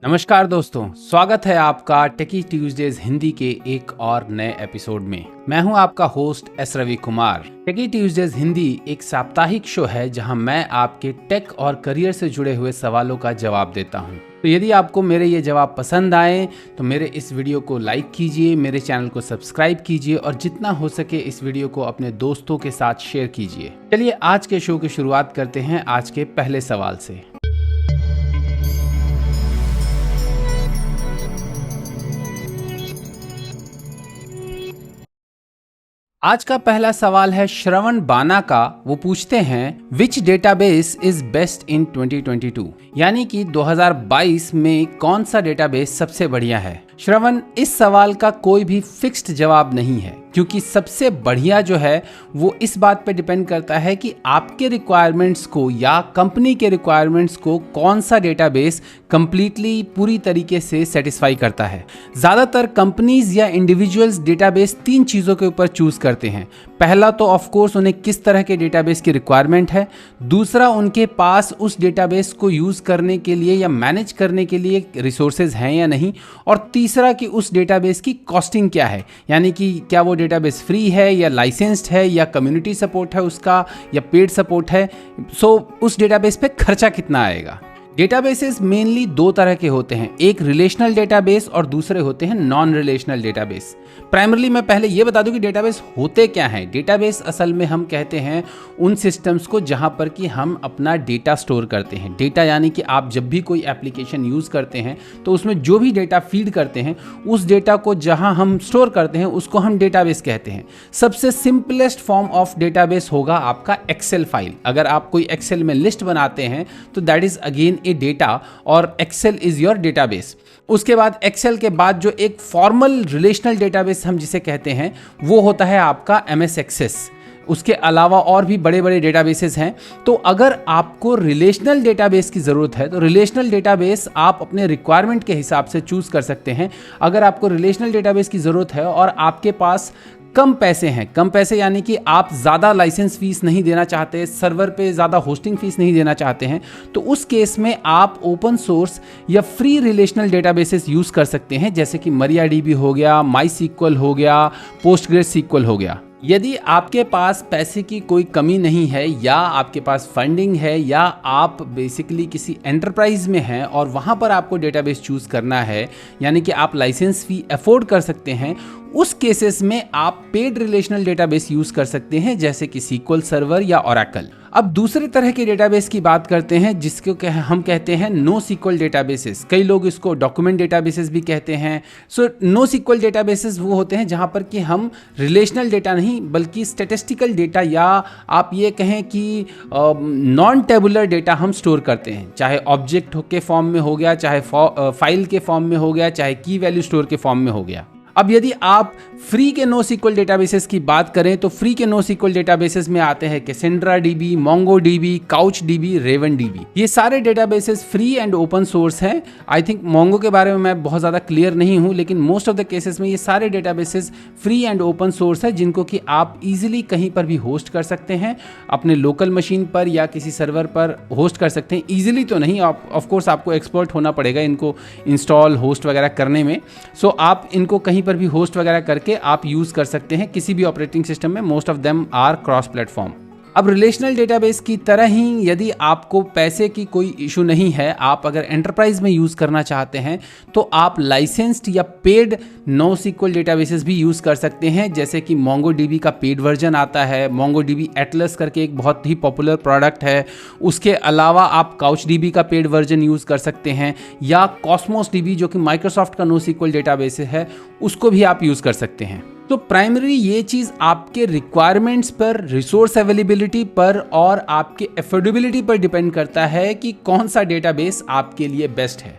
नमस्कार दोस्तों, स्वागत है आपका टेकी ट्यूजडेज हिंदी के एक और नए एपिसोड में। मैं हूं आपका होस्ट एस रवि कुमार। टेकी ट्यूजडेज हिंदी एक साप्ताहिक शो है जहां मैं आपके टेक और करियर से जुड़े हुए सवालों का जवाब देता हूं। तो यदि आपको मेरे ये जवाब पसंद आए तो मेरे इस वीडियो को लाइक कीजिए, मेरे चैनल को सब्सक्राइब कीजिए और जितना हो सके इस वीडियो को अपने दोस्तों के साथ शेयर कीजिए। चलिए आज के शो की शुरुआत करते हैं आज के पहले सवाल से। आज का पहला सवाल है श्रवण बाना का। वो पूछते हैं विच डेटाबेस इज बेस्ट इन 2022, यानी कि 2022 में कौन सा डेटाबेस सबसे बढ़िया है। श्रवण, इस सवाल का कोई भी फिक्स्ड जवाब नहीं है, क्योंकि सबसे बढ़िया जो है वो इस बात पे डिपेंड करता है कि आपके रिक्वायरमेंट्स को या कंपनी के रिक्वायरमेंट्स को कौन सा डेटाबेस कंप्लीटली पूरी तरीके से सेटिस्फाई करता है। ज़्यादातर कंपनीज या इंडिविजुअल्स डेटाबेस तीन चीज़ों के ऊपर चूज़ करते हैं। पहला तो ऑफ कोर्स उन्हें किस तरह के डेटाबेस की रिक्वायरमेंट है, दूसरा उनके पास उस डेटाबेस को यूज़ करने के लिए या मैनेज करने के लिए रिसोर्सेज हैं या नहीं, और तीसरा कि उस डेटाबेस की कॉस्टिंग क्या है, यानी कि क्या वो डेटाबेस फ्री है या लाइसेंस्ड है या कम्युनिटी सपोर्ट है उसका या पेड सपोर्ट है। सो उस डेटाबेस पे खर्चा कितना आएगा। डेटाबेसेस मेनली दो तरह के होते हैं, एक रिलेशनल डेटाबेस और दूसरे होते हैं नॉन रिलेशनल डेटाबेस। प्राइमरली मैं पहले ये बता दूं कि डेटाबेस होते क्या हैं। डेटाबेस असल में हम कहते हैं उन सिस्टम्स को जहां पर कि हम अपना डेटा स्टोर करते हैं। डेटा यानी कि आप जब भी कोई एप्लीकेशन यूज़ करते हैं तो उसमें जो भी डेटा फीड करते हैं उस डेटा को जहां हम स्टोर करते हैं उसको हम डेटाबेस कहते हैं। सबसे सिंपलेस्ट फॉर्म ऑफ डेटाबेस होगा आपका एक्सेल फाइल। अगर आप कोई एक्सेल में लिस्ट बनाते हैं तो that is again A data और एक्सेल इज योर डेटाबेस। उसके बाद एक्सेल के बाद जो एक फॉर्मल रिलेशनल डेटाबेस हम जिसे कहते हैं वो होता है आपका एमएस एक्सेस। उसके अलावा और भी बड़े बड़े डेटाबेसेस हैं। तो अगर आपको रिलेशनल डेटाबेस की ज़रूरत है तो रिलेशनल डेटाबेस आप अपने रिक्वायरमेंट के हिसाब से चूज़ कर सकते हैं। अगर आपको रिलेशनल डेटाबेस की ज़रूरत है और आपके पास कम पैसे हैं, कम पैसे यानी कि आप ज़्यादा लाइसेंस फीस नहीं देना चाहते, सर्वर पे ज़्यादा होस्टिंग फीस नहीं देना चाहते हैं, तो उस केस में आप ओपन सोर्स या फ्री रिलेशनल डेटाबेसेस यूज़ कर सकते हैं, जैसे कि MariaDB हो गया, MySQL हो गया, PostgreSQL हो गया। यदि आपके पास पैसे की कोई कमी नहीं है या आपके पास फंडिंग है या आप बेसिकली किसी एंटरप्राइज में हैं और वहाँ पर आपको डेटाबेस चूज़ करना है, यानी कि आप लाइसेंस फी अफोर्ड कर सकते हैं, उस केसेस में आप पेड रिलेशनल डेटाबेस यूज़ कर सकते हैं, जैसे कि SQL सर्वर या Oracle। अब दूसरे तरह के डेटाबेस की बात करते हैं जिसको हम कहते हैं नो सीक्वल डेटाबेसेस। कई लोग इसको डॉक्यूमेंट डेटाबेसेस भी कहते हैं। सो नो सीक्वल डेटाबेसेस वो होते हैं जहां पर कि हम रिलेशनल डेटा नहीं बल्कि स्टैटिस्टिकल डेटा या आप ये कहें कि नॉन टेबुलर डेटा हम स्टोर करते हैं, चाहे ऑब्जेक्ट के फॉर्म में हो गया, चाहे फाइल के फॉर्म में हो गया, चाहे की वैल्यू स्टोर के फॉर्म में हो गया। अब यदि आप फ्री के नो सीक्वल डेटाबेसेस की बात करें तो फ्री के नो सीक्वल डेटाबेसेस में आते हैं Cassandra DB, MongoDB, CouchDB, RavenDB। ये सारे databases free and open source I. आई थिंक Mongo के बारे में मैं बहुत ज़्यादा क्लियर नहीं हूँ, लेकिन मोस्ट ऑफ द केसेस में ये सारे databases free and open source है, जिनको कि आप इजीली कहीं पर भी होस्ट कर सकते हैं, अपने लोकल मशीन पर या किसी सर्वर पर होस्ट कर सकते हैं। ईजिली तो नहीं, ऑफ कोर्स आपको एक्सपर्ट होना पड़ेगा इनको इंस्टॉल होस्ट वगैरह करने में। सो आप इनको कहीं पर भी होस्ट वगैरह करके आप यूज कर सकते हैं किसी भी ऑपरेटिंग सिस्टम में। Most of them are cross platform. अब रिलेशनल डेटाबेस की तरह ही यदि आपको पैसे की कोई इशू नहीं है, आप अगर एंटरप्राइज में यूज़ करना चाहते हैं तो आप लाइसेंस्ड या पेड नो सीक्वल डेटाबेसेस भी यूज़ कर सकते हैं, जैसे कि MongoDB का पेड वर्जन आता है। MongoDB Atlas करके एक बहुत ही पॉपुलर प्रोडक्ट है। उसके अलावा आप CouchDB का पेड वर्जन यूज़ कर सकते हैं, या Cosmos DB जो कि माइक्रोसॉफ्ट का नो सीक्वल डेटाबेस है उसको भी आप यूज़ कर सकते हैं। तो प्राइमरी ये चीज़ आपके रिक्वायरमेंट्स पर, रिसोर्स अवेलेबिलिटी पर और आपके एफोर्डेबिलिटी पर डिपेंड करता है कि कौन सा डेटाबेस आपके लिए बेस्ट है।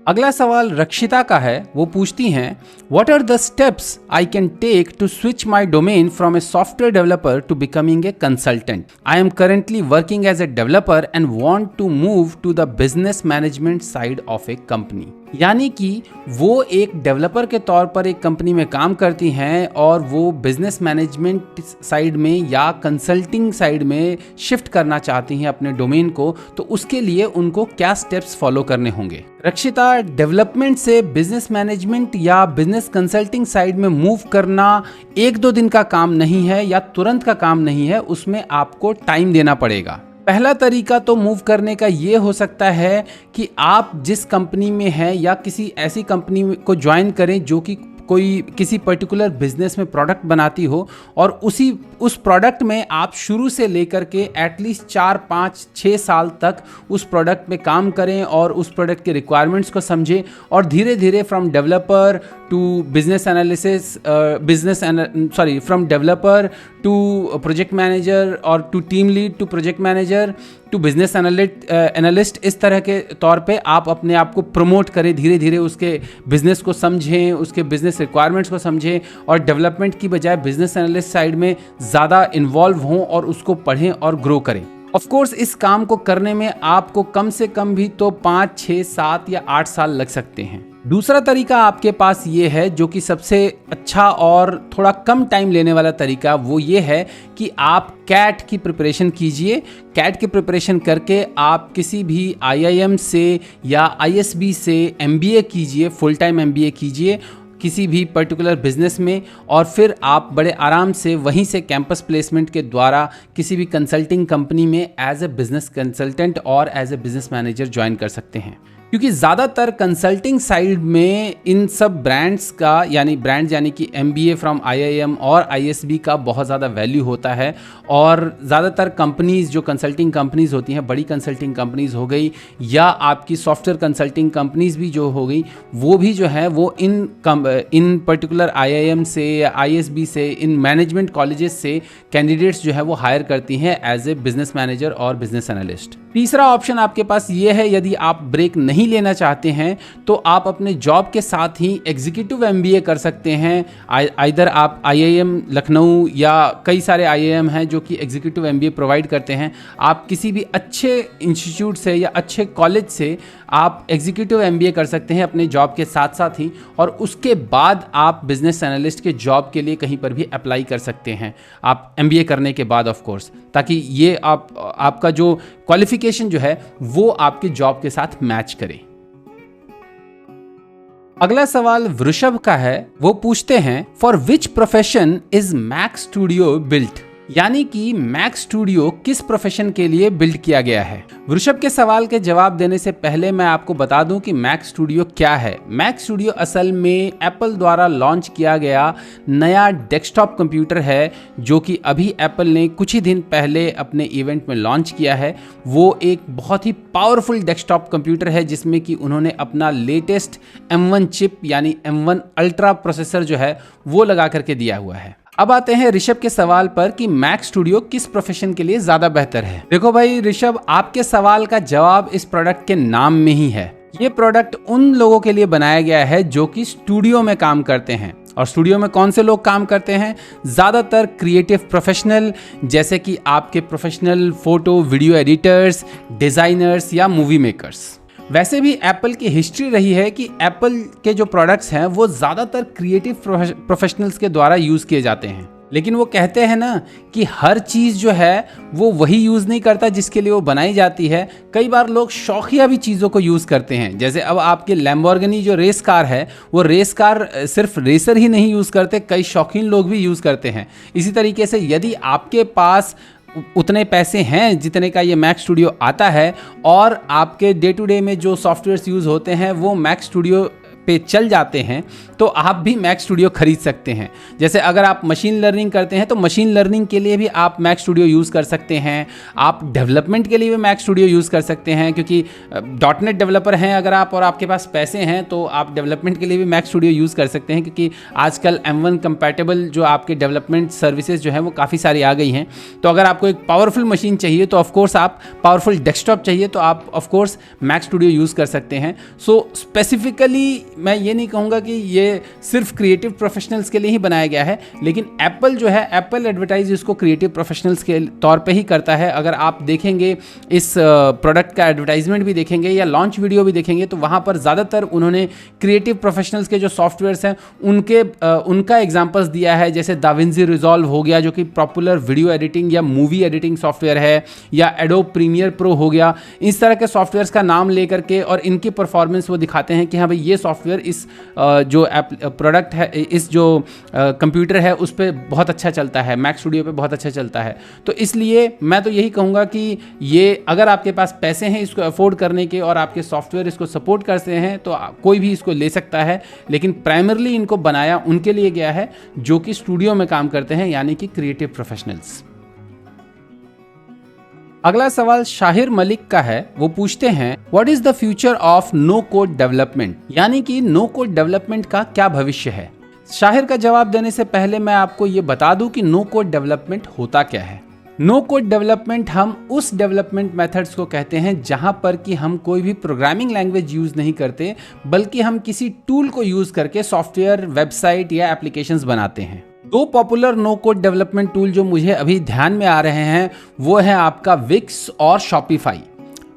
अगला सवाल रक्षिता का है। वो पूछती हैं, what are the steps I can take to switch my domain from a software developer to becoming a consultant. I am currently working as a developer and want to move to the business management side of a company. यानी कि वो एक developer के तौर पर एक company में काम करती हैं और वो बिजनेस मैनेजमेंट साइड में या कंसल्टिंग साइड में शिफ्ट करना चाहती हैं अपने डोमेन को, तो उसके लिए उनको क्या स्टेप्स फॉलो करने होंगे। रक्षिता, डेवलपमेंट से बिजनेस मैनेजमेंट या बिजनेस कंसल्टिंग साइड में मूव करना 1-2 दिन का काम नहीं है या तुरंत का काम नहीं है, उसमें आपको टाइम देना पड़ेगा। पहला तरीका तो मूव करने का ये हो सकता है कि आप जिस कंपनी में हैं या किसी ऐसी कंपनी को ज्वाइन करें जो कि कोई किसी पर्टिकुलर बिजनेस में प्रोडक्ट बनाती हो और उस प्रोडक्ट में आप शुरू से लेकर के एटलीस्ट 4-5-6 साल तक उस प्रोडक्ट में काम करें और उस प्रोडक्ट के रिक्वायरमेंट्स को समझें और धीरे धीरे from developer to business analysis from developer to project manager और to team lead to project manager to business analyst, इस तरह के तौर पे आप अपने आप को प्रमोट करें, धीरे धीरे उसके बिजनेस को समझें, उसके बिजनेस रिक्वायरमेंट्स को समझें और डेवलपमेंट की बजाय बिजनेस एनालिस्ट साइड में ज़्यादा इन्वॉल्व हों और उसको पढ़ें और ग्रो करें। ऑफ कोर्स इस काम को करने में आपको कम से कम भी तो 5, 6, 7 या 8 साल लग सकते हैं। दूसरा तरीका आपके पास ये है जो कि सबसे अच्छा और थोड़ा कम टाइम लेने वाला तरीका, वो ये है कि आप कैट की प्रिपरेशन कीजिए। कैट की प्रिपरेशन करके आप किसी भी IIM से या ISB से MBA कीजिए, फुल टाइम MBA कीजिए किसी भी पर्टिकुलर बिजनेस में, और फिर आप बड़े आराम से वहीं से कैंपस प्लेसमेंट के द्वारा किसी भी कंसल्टिंग कंपनी में एज ए बिजनेस कंसल्टेंट और as a business manager join कर सकते हैं। क्योंकि ज़्यादातर कंसल्टिंग साइड में इन सब ब्रांड्स का यानी कि MBA फ्रॉम IIM और ISB का बहुत ज़्यादा वैल्यू होता है। और ज़्यादातर कंपनीज़ जो कंसल्टिंग कंपनीज़ होती हैं, बड़ी कंसल्टिंग कंपनीज़ हो गई या आपकी सॉफ्टवेयर कंसल्टिंग कंपनीज़ भी जो हो गई, वो भी जो है वो इन पर्टिकुलर IIM से या ISB से, इन मैनेजमेंट कॉलेजेस से कैंडिडेट्स जो है वो हायर करती हैं एज ए बिजनेस मैनेजर और बिजनेस एनालिस्ट। तीसरा ऑप्शन आपके पास ये है, यदि आप ब्रेक नहीं लेना चाहते हैं तो आप अपने जॉब के साथ ही एग्जीक्यूटिव MBA कर सकते हैं। आइदर आप IIM लखनऊ या कई सारे IIM हैं जो कि एग्जीक्यूटिव MBA प्रोवाइड करते हैं। आप किसी भी अच्छे इंस्टीट्यूट से या अच्छे कॉलेज से आप एग्जीक्यूटिव MBA कर सकते हैं अपने जॉब के साथ साथ ही, और उसके बाद आप बिजनेस एनालिस्ट के जॉब के लिए कहीं पर भी अप्लाई कर सकते हैं, आप MBA करने के बाद ऑफ कोर्स, ताकि ये आपका जो क्वालिफिकेशन जो है वो आपके जॉब के साथ मैच करे। अगला सवाल वृषभ का है। वो पूछते हैं, for which profession is Mac studio built. यानी कि मैक स्टूडियो किस प्रोफेशन के लिए बिल्ड किया गया है। वृषभ के सवाल के जवाब देने से पहले मैं आपको बता दूं कि मैक स्टूडियो क्या है। मैक स्टूडियो असल में एप्पल द्वारा लॉन्च किया गया नया डेस्कटॉप कंप्यूटर है जो कि अभी एप्पल ने कुछ ही दिन पहले अपने इवेंट में लॉन्च किया है। वो एक बहुत ही पावरफुल डेस्कटॉप कंप्यूटर है जिसमें कि उन्होंने अपना लेटेस्ट M1 चिप यानी M1 अल्ट्रा प्रोसेसर जो है वो लगा करके दिया हुआ है। अब आते हैं ऋषभ के सवाल पर कि मैक स्टूडियो किस प्रोफेशन के लिए ज्यादा बेहतर है। देखो भाई ऋषभ, आपके सवाल का जवाब इस प्रोडक्ट के नाम में ही है। ये प्रोडक्ट उन लोगों के लिए बनाया गया है जो कि स्टूडियो में काम करते हैं। और स्टूडियो में कौन से लोग काम करते हैं? ज्यादातर क्रिएटिव प्रोफेशनल, जैसे कि आपके professional photo video editors, designers या मूवी मेकर्स। वैसे भी एप्पल की हिस्ट्री रही है कि एप्पल के जो प्रोडक्ट्स हैं वो ज़्यादातर क्रिएटिव प्रोफेशनल्स के द्वारा यूज़ किए जाते हैं। लेकिन वो कहते हैं ना कि हर चीज़ जो है वो वही यूज़ नहीं करता जिसके लिए वो बनाई जाती है। कई बार लोग शौकिया भी चीज़ों को यूज़ करते हैं। जैसे अब आपके लैम्बोर्गिनी जो रेस कार है, वो रेस कार सिर्फ रेसर ही नहीं यूज़ करते, कई शौकीन लोग भी यूज़ करते हैं। इसी तरीके से यदि आपके पास उतने पैसे हैं जितने का ये मैक स्टूडियो आता है और आपके डे टू डे में जो सॉफ्टवेयर्स यूज़ होते हैं वो मैक स्टूडियो पे चल जाते हैं तो आप भी मैक स्टूडियो खरीद सकते हैं। जैसे अगर आप मशीन लर्निंग करते हैं तो मशीन लर्निंग के लिए भी आप मैक स्टूडियो यूज़ कर सकते हैं। आप डेवलपमेंट के लिए भी मैक स्टूडियो यूज़ कर सकते हैं, क्योंकि डॉटनेट डेवलपर हैं अगर आप और आपके पास पैसे हैं तो आप डेवलपमेंट के लिए भी मैक स्टूडियो यूज़ कर सकते हैं, क्योंकि आजकल M1 कंपैटिबल जो आपके डेवलपमेंट सर्विसेज जो है वो काफ़ी सारी आ गई हैं। तो अगर आपको एक पावरफुल मशीन चाहिए तो ऑफकोर्स आप पावरफुल डेस्कटॉप चाहिए तो आप ऑफकोर्स मैक स्टूडियो यूज़ कर सकते हैं। सो स्पेसिफिकली मैं ये नहीं कहूँगा कि ये सिर्फ क्रिएटिव प्रोफेशनल्स के लिए ही बनाया गया है, लेकिन एप्पल जो है, एप्पल एडवर्टाइज इसको क्रिएटिव प्रोफेशनल्स के तौर पे ही करता है। अगर आप देखेंगे इस प्रोडक्ट का एडवर्टाइजमेंट भी देखेंगे या लॉन्च वीडियो भी देखेंगे तो वहाँ पर ज़्यादातर उन्होंने क्रिएटिव प्रोफेशनल्स के जो सॉफ्टवेयर्स हैं उनका एग्जांपल्स दिया है। जैसे दाविंसी रिजॉल्व हो गया जो कि पॉपुलर वीडियो एडिटिंग या मूवी एडिटिंग सॉफ्टवेयर है, या एडोब प्रीमियर प्रो हो गया। इस तरह के सॉफ्टवेयर्स का नाम लेकर के और इनकी परफॉर्मेंस वो दिखाते हैं कि हाँ भाई ये सॉफ्टवेयर इस जो प्रोडक्ट है, इस जो कंप्यूटर है उस पर बहुत अच्छा चलता है, मैक स्टूडियो पे बहुत अच्छा चलता है। तो इसलिए मैं तो यही कहूँगा कि ये अगर आपके पास पैसे हैं इसको अफोर्ड करने के और आपके सॉफ्टवेयर इसको सपोर्ट करते हैं तो कोई भी इसको ले सकता है, लेकिन प्राइमरली इनको बनाया उनके लिए गया है जो कि स्टूडियो में काम करते हैं, यानी कि क्रिएटिव प्रोफेशनल्स। अगला सवाल शाहिर मलिक का है। वो पूछते हैं what is the future of no code development, यानी कि नो कोड डेवलपमेंट का क्या भविष्य है। शाहिर का जवाब देने से पहले मैं आपको ये बता दूं कि नो कोड डेवलपमेंट होता क्या है। नो कोड डेवलपमेंट हम उस डेवलपमेंट मेथड्स को कहते हैं जहां पर कि हम कोई भी प्रोग्रामिंग लैंग्वेज यूज नहीं करते, बल्कि हम किसी टूल को यूज करके सॉफ्टवेयर, वेबसाइट या एप्लीकेशंस बनाते हैं। दो popular no code development tool जो मुझे अभी ध्यान में आ रहे हैं वो है आपका विक्स और शॉपिफाई।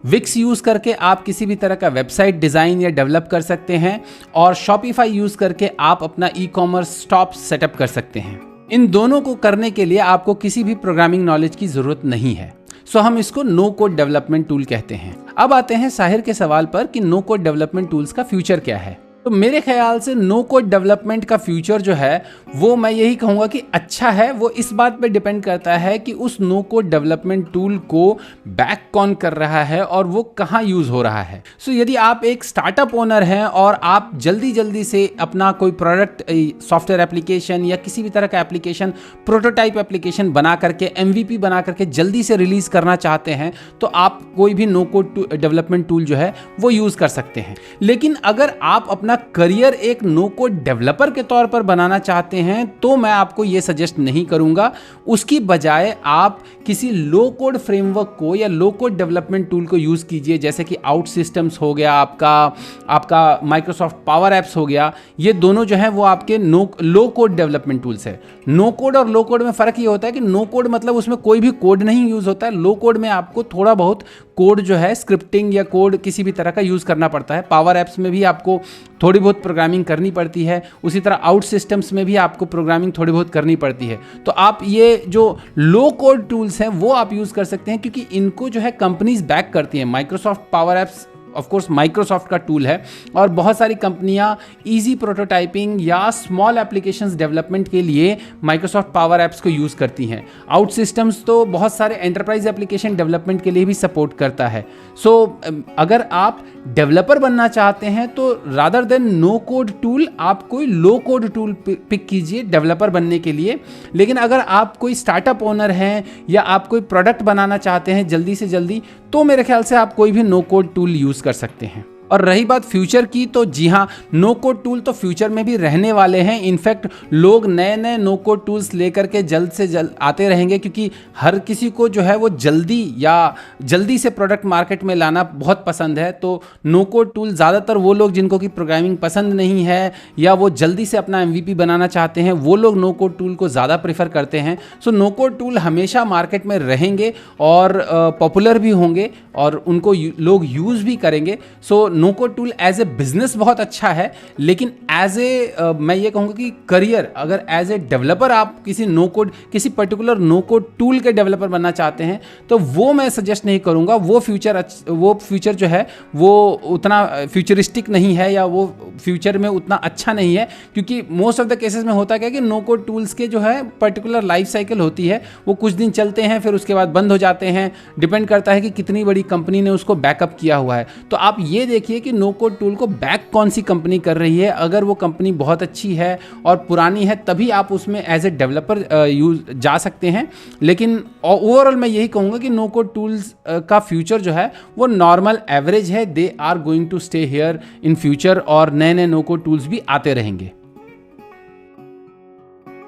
विक्स यूज करके आप किसी भी तरह का वेबसाइट डिजाइन या डेवलप कर सकते हैं, और शॉपिफाई यूज करके आप अपना ई-कॉमर्स स्टॉप सेटअप कर सकते हैं। इन दोनों को करने के लिए आपको किसी भी प्रोग्रामिंग नॉलेज की जरूरत नहीं है, सो हम इसको नो कोड डेवलपमेंट टूल कहते हैं। अब आते हैं साहिर के सवाल पर कि नो कोड डेवलपमेंट टूल्स का फ्यूचर क्या है। तो मेरे ख्याल से नो कोड डेवलपमेंट का फ्यूचर जो है वो मैं यही कहूँगा कि अच्छा है। वो इस बात पे डिपेंड करता है कि उस नो कोड डेवलपमेंट टूल को बैक कौन कर रहा है और वो कहाँ यूज़ हो रहा है। सो यदि आप एक स्टार्टअप ओनर हैं और आप जल्दी से अपना कोई प्रोडक्ट, सॉफ्टवेयर एप्लीकेशन या किसी भी तरह का एप्लीकेशन, प्रोटोटाइप एप्लीकेशन बना करके, MVP बना करके जल्दी से रिलीज़ करना चाहते हैं तो आप कोई भी नो कोड डेवलपमेंट टूल जो है वो यूज़ कर सकते हैं। लेकिन अगर आप अपना करियर एक नो कोड डेवलपर के तौर पर बनाना चाहते हैं तो मैं आपको यह सजेस्ट नहीं करूंगा। उसकी बजाय आप किसी लो कोड फ्रेमवर्क को या लो कोड डेवलपमेंट टूल को यूज कीजिए, जैसे कि आउट सिस्टम्स हो गया, आपका माइक्रोसॉफ्ट पावर एप्स हो गया। ये दोनों जो है वो आपके लो कोड डेवलपमेंट टूल्स है। नो कोड और लो कोड में फर्क ये होता है कि नो कोड मतलब उसमें कोई भी कोड नहीं यूज होता है। लो कोड में आपको थोड़ा बहुत कोड जो है, स्क्रिप्टिंग या कोड किसी भी तरह का यूज करना पड़ता है। पावर एप्स में भी आपको थोड़ी बहुत प्रोग्रामिंग करनी पड़ती है, उसी तरह आउट सिस्टम्स में भी आपको प्रोग्रामिंग थोड़ी बहुत करनी पड़ती है। तो आप ये जो लो कोड टूल्स हैं वो आप यूज़ कर सकते हैं, क्योंकि इनको जो है कंपनीज बैक करती हैं। Microsoft power apps of course Microsoft का टूल है, और बहुत सारी कंपनियां इजी प्रोटोटाइपिंग या स्मॉल एप्लीकेशंस डेवलपमेंट के लिए माइक्रोसॉफ्ट पावर एप्स को यूज़ करती हैं। आउट सिस्टम्स तो बहुत सारे एंटरप्राइज एप्लीकेशन डेवलपमेंट के लिए भी सपोर्ट करता है। सो अगर आप डेवलपर बनना चाहते हैं तो rather than no code tool आप कोई लो कोड टूल पिक कीजिए डेवलपर बनने के लिए। लेकिन अगर आप कोई स्टार्टअप ओनर हैं या आप कोई प्रोडक्ट बनाना चाहते हैं जल्दी से जल्दी, तो मेरे ख्याल से आप कोई भी नो कोड टूल यूज़ कर सकते हैं। और रही बात फ्यूचर की, तो जी हाँ, नो कोड टूल तो फ्यूचर में भी रहने वाले हैं। इनफैक्ट लोग नए नए नो कोड टूल्स लेकर के जल्द से जल्द आते रहेंगे, क्योंकि हर किसी को जो है वो जल्दी से प्रोडक्ट मार्केट में लाना बहुत पसंद है। तो नो कोड टूल ज़्यादातर वो लोग जिनको कि प्रोग्रामिंग पसंद नहीं है या वो जल्दी से अपना MVP बनाना चाहते हैं, वो लोग नो कोड टूल को ज़्यादा प्रेफर करते हैं। सो नो कोड टूल हमेशा मार्केट में रहेंगे और पॉपुलर भी होंगे और उनको लोग यूज़ भी करेंगे। So no code tool as a business बहुत अच्छा है, लेकिन एज ए मैं ये कहूँगा कि करियर, अगर एज ए डेवलपर आप किसी पर्टिकुलर नो कोड टूल के डेवलपर बनना चाहते हैं तो वो मैं सजेस्ट नहीं करूँगा। वो फ्यूचर जो है वो उतना फ्यूचरिस्टिक नहीं है या वो फ्यूचर में उतना अच्छा नहीं है, क्योंकि मोस्ट ऑफ द केसेस में होता क्या है कि नो कोड टूल्स के जो है पर्टिकुलर लाइफ साइकिल होती है, वो कुछ दिन चलते हैं फिर उसके बाद बंद हो जाते हैं। डिपेंड करता है कि कितनी बड़ी कंपनी ने उसको बैकअप किया हुआ है। तो आप ये देखिए देखिए कि नो कोड टूल को बैक कौन सी कंपनी कर रही है। अगर वो कंपनी बहुत अच्छी है और पुरानी है तभी आप उसमें एज ए डेवलपर यूज जा सकते हैं। लेकिन ओवरऑल मैं यही कहूँगा कि नो कोड टूल्स का फ्यूचर जो है वो नॉर्मल एवरेज है। They are going to stay here in future और नए नए नो कोड टूल्स भी आते रहेंगे।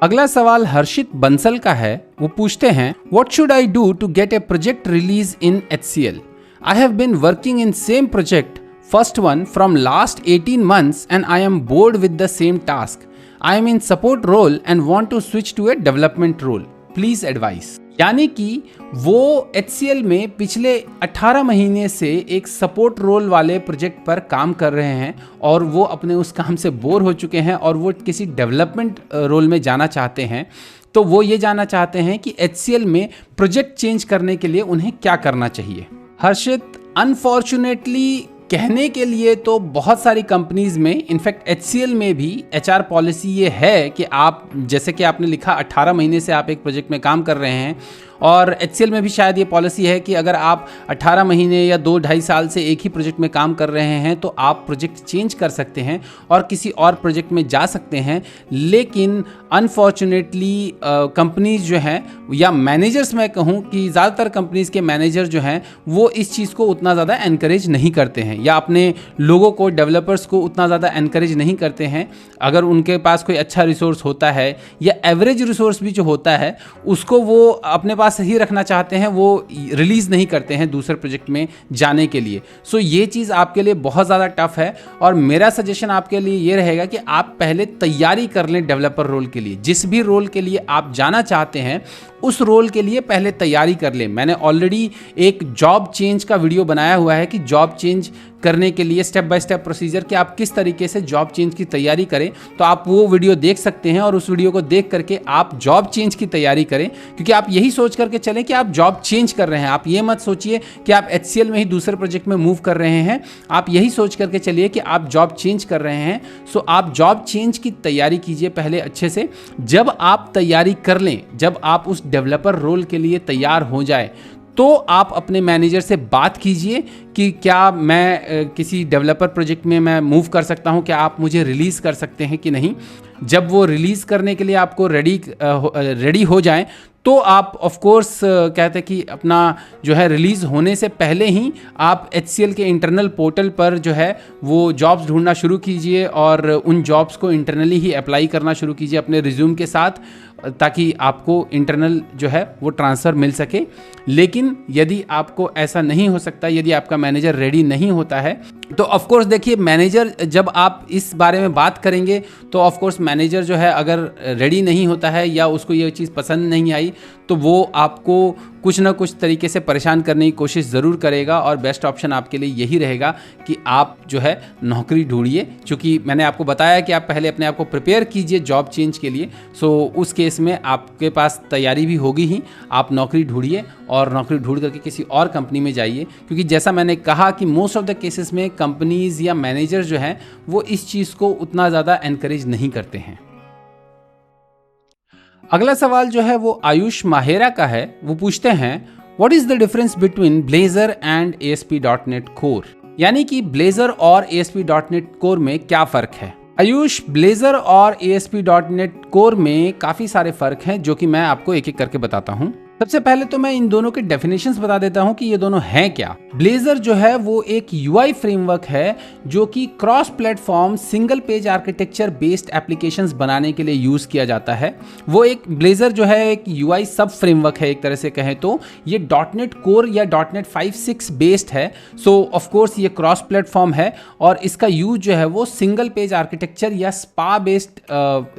अगला सवाल हर्षित बंसल का है। वो पूछते हैं what should I do to get a project release in HCL? I have been working in same project, first one from last 18 months and I am bored with the same task. I am in support role and want to switch to a development role. Please advise. यानी कि वो HCL में पिछले 18 महीने से एक support role वाले project पर काम कर रहे हैं और वो अपने उस काम से बोर हो चुके हैं और वो किसी डेवलपमेंट रोल में जाना चाहते हैं। तो वो ये जानना चाहते हैं कि HCL में प्रोजेक्ट चेंज करने के लिए उन्हें क्या करना चाहिए। हर्षित, अनफॉर्चुनेटली कहने के लिए तो बहुत सारी कंपनीज में, इनफैक्ट HCL में भी HR पॉलिसी ये है कि आप, जैसे कि आपने लिखा 18 महीने से आप एक प्रोजेक्ट में काम कर रहे हैं और HCL में भी शायद ये पॉलिसी है कि अगर आप 18 महीने या 2-2.5 साल से एक ही प्रोजेक्ट में काम कर रहे हैं तो आप प्रोजेक्ट चेंज कर सकते हैं और किसी और प्रोजेक्ट में जा सकते हैं। लेकिन अनफॉर्चुनेटली कंपनीज जो हैं या मैनेजर्स, मैं कहूँ कि ज़्यादातर कंपनीज के मैनेजर जो हैं वो इस चीज़ को उतना ज़्यादा एनकरेज नहीं करते हैं या अपने लोगों को, डेवलपर्स को उतना ज़्यादा एनकरेज नहीं करते हैं। अगर उनके पास कोई अच्छा रिसोर्स होता है या एवरेज रिसोर्स भी जो होता है उसको वो अपने पास ही रखना चाहते हैं, वो रिलीज़ नहीं करते हैं दूसरे प्रोजेक्ट में जाने के लिए। सो ये चीज़ आपके लिए बहुत ज़्यादा टफ है और मेरा सजेशन आपके लिए ये रहेगा कि आप पहले तैयारी कर लें डेवलपर रोल के लिए। जिस भी रोल के लिए आप जाना चाहते हैं उस रोल के लिए पहले तैयारी कर लें। मैंने ऑलरेडी एक जॉब चेंज का वीडियो बनाया हुआ है कि जॉब चेंज करने के लिए स्टेप बाय स्टेप प्रोसीजर कि आप किस तरीके से जॉब चेंज की तैयारी करें। तो आप वो वीडियो देख सकते हैं और उस वीडियो को देख करके आप जॉब चेंज की तैयारी करें, क्योंकि आप यही सोच करके चलें कि आप जॉब चेंज कर रहे हैं। आप ये मत सोचिए कि आप HCL में ही दूसरे प्रोजेक्ट में मूव कर रहे हैं। आप यही सोच करके चलिए कि आप जॉब चेंज कर रहे हैं। सो आप जॉब चेंज की तैयारी कीजिए पहले अच्छे से। जब आप तैयारी कर लें, जब आप उस डेवलपर रोल के लिए तैयार हो जाए, तो आप अपने मैनेजर से बात कीजिए कि क्या मैं किसी डेवलपर प्रोजेक्ट में मैं मूव कर सकता हूं, क्या आप मुझे रिलीज़ कर सकते हैं कि नहीं। जब वो रिलीज़ करने के लिए आपको रेडी हो जाएं तो आप ऑफ कोर्स कहते हैं कि अपना जो है रिलीज़ होने से पहले ही आप HCL के इंटरनल पोर्टल पर जो है वो जॉब्स ढूंढना शुरू कीजिए और उन जॉब्स को इंटरनली ही अप्लाई करना शुरू कीजिए अपने रिज्यूम के साथ, ताकि आपको इंटरनल जो है वो ट्रांसफ़र मिल सके। लेकिन यदि आपको ऐसा नहीं हो सकता, यदि आपका मैनेजर रेडी नहीं होता है, तो ऑफ कोर्स देखिए मैनेजर, जब आप इस बारे में बात करेंगे तो ऑफ कोर्स मैनेजर जो है अगर रेडी नहीं होता है या उसको ये चीज़ पसंद नहीं आई तो वो आपको कुछ ना कुछ तरीके से परेशान करने की कोशिश ज़रूर करेगा। और बेस्ट ऑप्शन आपके लिए यही रहेगा कि आप जो है नौकरी ढूंढिए, क्योंकि मैंने आपको बताया कि आप पहले अपने आप को प्रिपेयर कीजिए जॉब चेंज के लिए। सो उस केस में आपके पास तैयारी भी होगी ही। आप नौकरी ढूंढिए और नौकरी ढूंढ करके किसी और कंपनी में जाइए, क्योंकि जैसा मैंने कहा कि मोस्ट ऑफ द केसेस में कंपनीज या मैनेजर जो हैं वो इस चीज़ को उतना ज़्यादा एनकरेज नहीं करते हैं। अगला सवाल जो है वो आयुष माहेरा का है। वो पूछते हैं what is the difference between blazer and ASP.NET core? यानी कि ब्लेजर और ASP.NET कोर में क्या फ़र्क है। आयुष, ब्लेजर और ASP.NET कोर में काफ़ी सारे फ़र्क हैं जो कि मैं आपको एक एक करके बताता हूँ। सबसे पहले तो मैं इन दोनों के डेफिनेशंस बता देता हूं कि ये दोनों हैं क्या। ब्लेजर जो है वो एक UI फ्रेमवर्क है जो कि cross platform single page architecture based applications बनाने के लिए यूज किया जाता है। वो एक ब्लेजर जो है एक UI सब फ्रेमवर्क है, एक तरह से कहें तो ये .NET कोर या .NET 5.6 बेस्ड है। सो ऑफ कोर्स ये क्रॉस प्लेटफॉर्म है और इसका यूज जो है वो सिंगल पेज आर्किटेक्चर या स्पा बेस्ड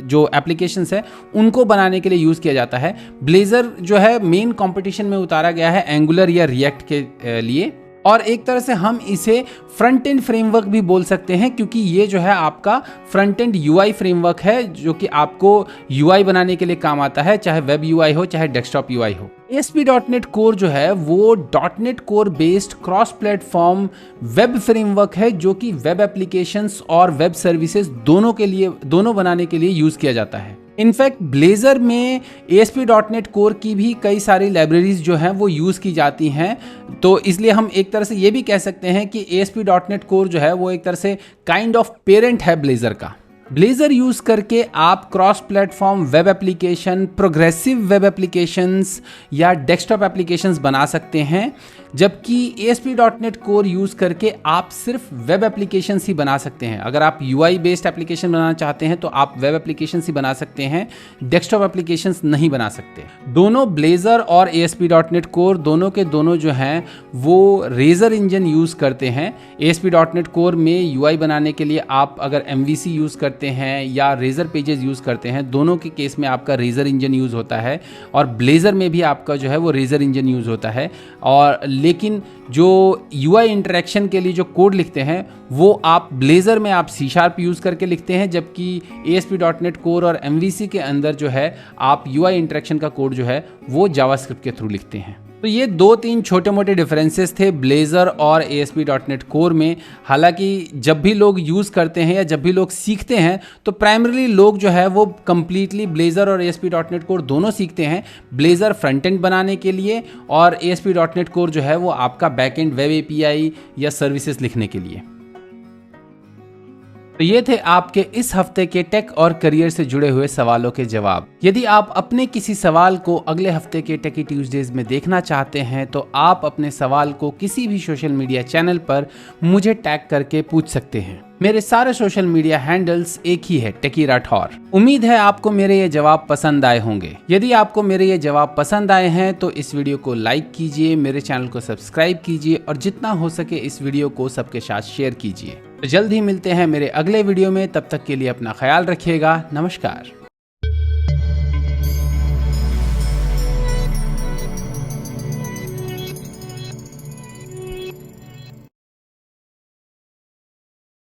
जो एप्लीकेशंस है उनको बनाने के लिए यूज किया जाता है। ब्लेजर जो है मेन कंपटीशन में उतारा गया है एंगुलर या रिएक्ट के लिए, और एक तरह से हम इसे फ्रंट एंड फ्रेमवर्क भी बोल सकते हैं, क्योंकि ये जो है आपका फ्रंट एंड UI फ्रेमवर्क है जो कि आपको UI बनाने के लिए काम आता है, चाहे वेब UI हो चाहे डेस्कटॉप UI हो। ASP.NET कोर जो है वो .NET core based cross platform web framework है जो कि वेब एप्लीकेशंस और वेब सर्विसेज दोनों बनाने के लिए यूज किया जाता है। इनफैक्ट ब्लेज़र में ASP.NET कोर की भी कई सारी लाइब्रेरीज जो हैं वो यूज़ की जाती हैं, तो इसलिए हम एक तरह से ये भी कह सकते हैं कि ASP.NET कोर जो है वो एक तरह से काइंड ऑफ पेरेंट है ब्लेज़र का। ब्लेज़र यूज़ करके आप cross platform web application, progressive web applications या डेस्कटॉप एप्लीकेशंस बना सकते हैं, जबकि ASP.NET कोर यूज़ करके आप सिर्फ वेब एप्लीकेशंस ही बना सकते हैं। अगर आप UI बेस्ड एप्लीकेशन बनाना चाहते हैं तो आप वेब एप्लीकेशंस ही बना सकते हैं, डेस्कटॉप एप्लीकेशंस नहीं बना सकते। दोनों ब्लेज़र और ASP.NET कोर दोनों के दोनों जो हैं वो रेजर इंजन यूज़ करते हैं। ASP.NET कोर में UI बनाने के लिए आप अगर MVC यूज़ करते हैं या रेजर पेजेस यूज़ करते हैं, दोनों के केस में आपका रेजर इंजन यूज़ होता है, और ब्लेज़र में भी आपका जो है वो रेजर इंजन यूज़ होता है। और लेकिन जो UI इंटरेक्शन के लिए जो कोड लिखते हैं वो आप ब्लेज़र में आप C# यूज़ करके लिखते हैं, जबकि ASP.NET कोर और MVC के अंदर जो है आप UI इंटरेक्शन का कोड जो है वो जावास्क्रिप्ट के थ्रू लिखते हैं। तो ये 2-3 छोटे मोटे डिफरेंसेस थे ब्लेज़र और ASP.NET कोर में। हालांकि जब भी लोग यूज़ करते हैं या जब भी लोग सीखते हैं तो प्राइमरीली लोग जो है वो कम्प्लीटली ब्लेज़र और ASP.NET कोर दोनों सीखते हैं। ब्लेज़र फ्रंट एंड बनाने के लिए और ASP.NET कोर जो है वो आपका बैक एंड वेब API या सर्विसेज लिखने के लिए। तो ये थे आपके इस हफ्ते के टेक और करियर से जुड़े हुए सवालों के जवाब। यदि आप अपने किसी सवाल को अगले हफ्ते के टेकी ट्यूजडेज में देखना चाहते हैं तो आप अपने सवाल को किसी भी सोशल मीडिया चैनल पर मुझे टैग करके पूछ सकते हैं। मेरे सारे सोशल मीडिया हैंडल्स एक ही है, टेकी राठौर। उम्मीद है आपको मेरे ये जवाब पसंद आए होंगे। यदि आपको मेरे ये जवाब पसंद आए हैं तो इस वीडियो को लाइक कीजिए, मेरे चैनल को सब्सक्राइब कीजिए और जितना हो सके इस वीडियो को सबके साथ शेयर कीजिए। तो जल्द ही मिलते हैं मेरे अगले वीडियो में, तब तक के लिए अपना ख्याल रखिएगा। नमस्कार।